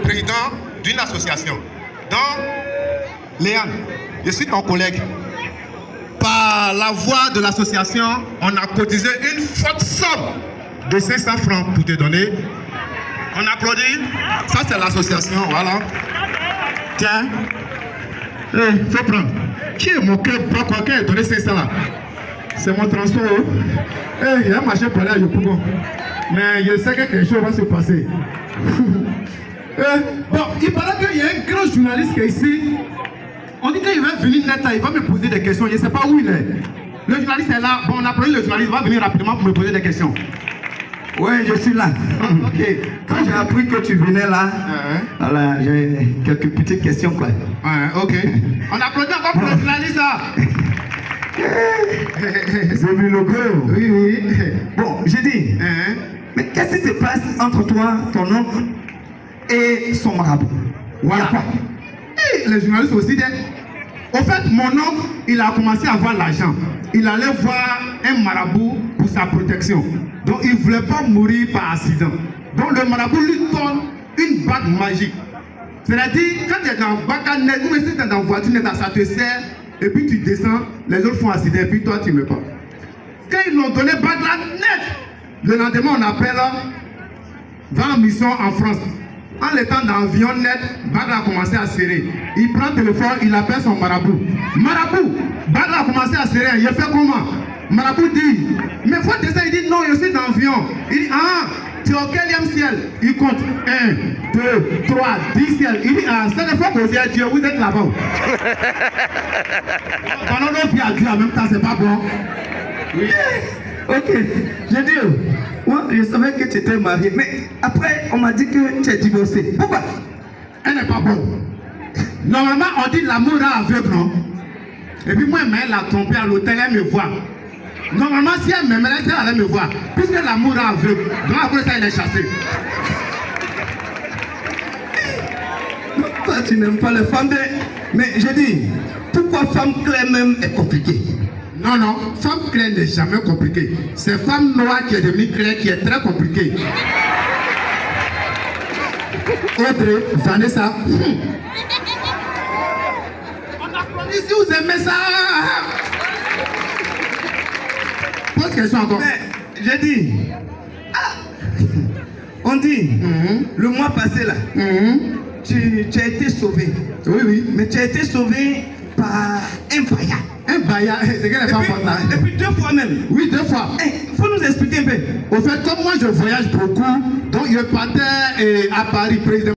président d'une association. Donc, Léane, je suis ton collègue. Par la voix de l'association, on a cotisé une forte somme de 500 francs pour te donner. On applaudit. Ça, c'est l'association, voilà. Tiens. Faut prendre. Qui est mon cœur? Pourquoi qui a donné 500 là? C'est mon transport. Il y a un marché pour aller à Yopougon. Mais je sais que quelque chose va se passer. Bon, il paraît qu'il y a un grand journaliste qui est ici. On dit qu'il va venir net là, il va me poser des questions. Je ne sais pas où il est. Le journaliste est là. Bon, on a applaudi le journaliste, il va venir rapidement pour me poser des questions. Oui, je suis là. Ok. Quand j'ai appris que tu venais là, voilà, j'ai quelques petites questions, quoi. Ok. On applaudit encore pour le journaliste là. J'ai vu le gros. Oui, oui. Bon, j'ai dit, mais qu'est-ce qui se passe entre toi, ton oncle et son marabout? Voilà. Quoi? Et les journalistes aussi disent, au fait, mon oncle, il a commencé à avoir l'argent. Il allait voir un marabout pour sa protection. Donc, il ne voulait pas mourir par accident. Donc, le marabout lui donne une bague magique. C'est-à-dire, quand tu es dans le bac à net, ou si tu es dans la voiture, ça te sert, et puis tu descends, les autres font accident, et puis toi, tu ne meurs pas. Quand ils l'ont donné bague là, net, le lendemain, on appelle, va en mission en France. En étant dans l'avion net, Bagla a commencé à serrer. Il prend le téléphone, il appelle son marabout. Marabout, Bagla a commencé à serrer. Il fait comment? Marabout dit, mais faut descendre. Il dit non, je suis dans l'avion. Il dit, ah, tu es au quatrième ciel? Il compte 1, 2, 3, 10 ciels. Il dit, ah, c'est une fois que vous êtes Dieu, vous êtes là-bas. Pendant nos pieds à Dieu en même temps, c'est pas bon. Oui. Ok, j'ai dit, moi je savais que tu étais marié, mais après on m'a dit que tu es divorcé. Pourquoi? Elle n'est pas bonne. Normalement, on dit l'amour est aveugle, non? Et puis moi, elle l'a trompé à l'hôtel, elle me voit. Normalement, si elle m'aimerait, elle allait me voir. Puisque l'amour est aveugle, donc après ça, elle est chassée. Toi, tu n'aimes pas les femmes, mais je dis, pourquoi femme claire même est compliquée? Non, non, femme claire n'est jamais compliquée. C'est femme noire qui est devenue claire qui est très compliquée. Audrey, Vanessa. On applaudit si vous aimez ça. Pose question encore. Mais, j'ai dit, on dit, le mois passé là, tu as été sauvé. Oui, oui. Mais tu as été sauvé par un païen. Un baïa, c'est que les femmes font ça. Et puis 2 fois même. Oui, 2 fois. Il faut nous expliquer un peu. Au fait, comme moi je voyage beaucoup, donc je partais à Paris, président.